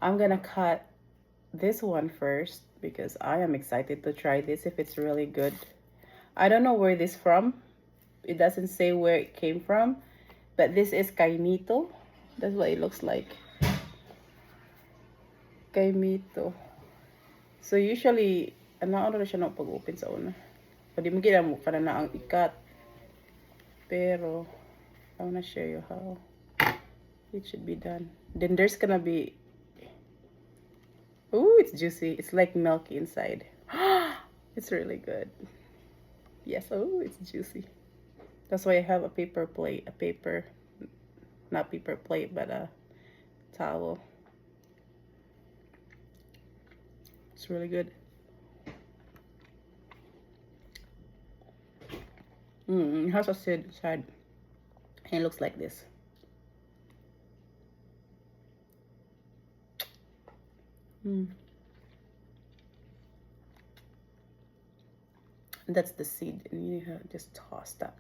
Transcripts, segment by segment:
I'm gonna cut this one first because I am excited to try this if it's really good. I don't know where this from. It doesn't say where it came from, but this is kaimito. That's what it looks like. Kaimito. So usually, ano na siya pag-open sa una. Pwede mo gina mo para na ang ikat. Pero, I wanna show you how it should be done. Then there's gonna be, ooh, it's juicy. It's like milky inside. It's really good. Yes, oh, it's juicy. That's why I have a paper plate, not paper plate, but a towel. It's really good. It has a seed inside. And it looks like this. That's the seed, and you just toss that.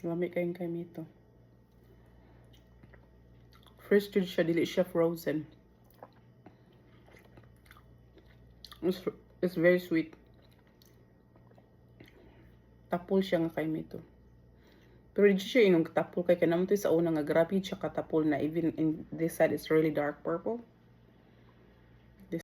Lamig kayong kaimito. Fresh jud siya, dili siya frozen. It's very sweet. Tapol siya nga kaimito. Pero di siya inong tapol kay kanamo to sa una nga grabe siya katapol na even in this side it's really dark purple.